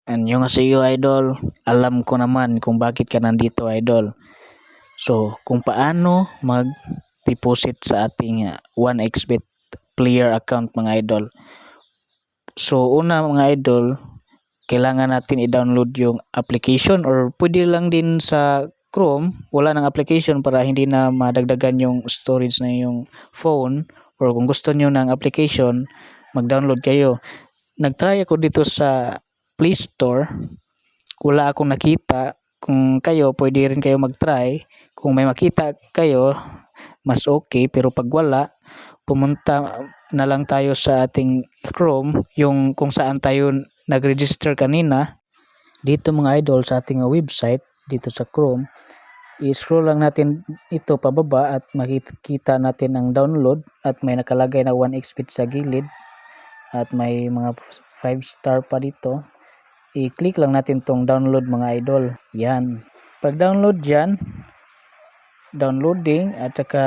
Annyeonghaseyo idol, alam ko naman kung bakit ka nandito idol. So, kung paano mag-deposit sa ating 1xBet player account mga idol. So, una mga idol, kailangan natin i-download yung application or pwede lang din sa Chrome, wala ng application para hindi na madagdagan yung storage na yung phone, or kung gusto niyo ng application, mag-download kayo. Nag-try ako dito sa Play Store, wala akong nakita. Kung kayo, pwede rin kayo mag-try. Kung may makita kayo, mas okay. Pero pag wala, pumunta na lang tayo sa ating Chrome, yung kung saan tayo nag-register kanina. Dito mga idol sa ating website, dito sa Chrome, i-scroll lang natin ito pababa at makikita natin ang download at may nakalagay na 1xBet sa gilid at may mga 5 star pa dito. I-click lang natin tong download mga idol. Yan. Pag download dyan, downloading at saka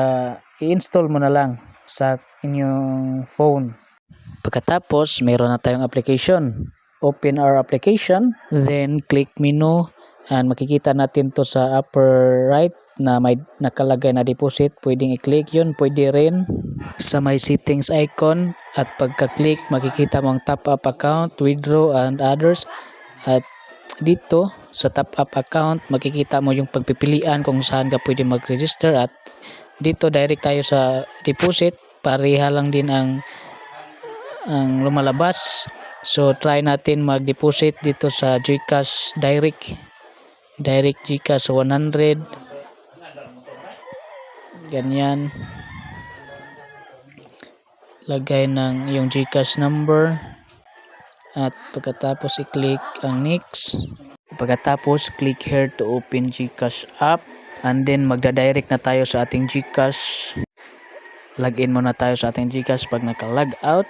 i-install mo na lang sa inyong phone. Pagkatapos, meron na tayong application. Open our application, then click menu and makikita natin to sa upper right na may nakalagay na deposit. Pwedeng i-click yun, pwede rin sa may settings icon at pagka-click makikita mo ang top up account, withdraw and others. At dito sa top up account makikita mo yung pagpipilian kung saan ka pwede mag-register at dito direct tayo sa deposit, pareha lang din ang lumalabas. So try natin mag-deposit dito sa GCash direct GCash 100 ganyan, lagay ng yung GCash number at pagkatapos i-click ang next. Pagkatapos click here to open GCash app and then magda-direct na tayo sa ating GCash. Login muna tayo sa ating GCash pag naka-log out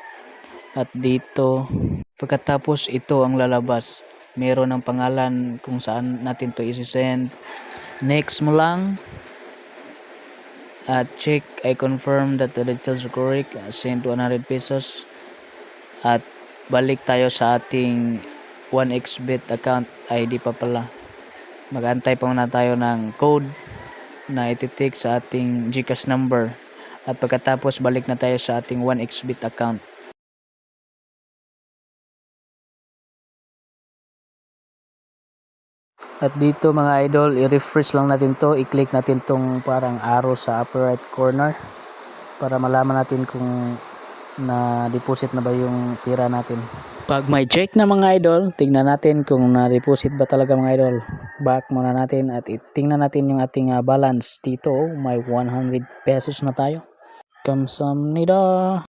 at dito pagkatapos ito ang lalabas. Meron ng pangalan kung saan natin to i-send. Next mo lang at check I confirm that the details are correct. Send 100 pesos at balik tayo sa ating 1xBet account ID pa pala. Mag-antay pa muna tayo ng code na ititik sa ating GCash number at pagkatapos balik na tayo sa ating 1xBet account. At dito mga idol, i-refresh lang natin to, i-click natin tong parang arrow sa upper right corner para malaman natin kung na-deposit na ba yung pira natin. Pag may check na mga idol, tingnan natin kung na-deposit ba talaga mga idol. Back muna natin at tingnan natin yung ating balance dito. May 100 pesos na tayo. Kamsahamnida.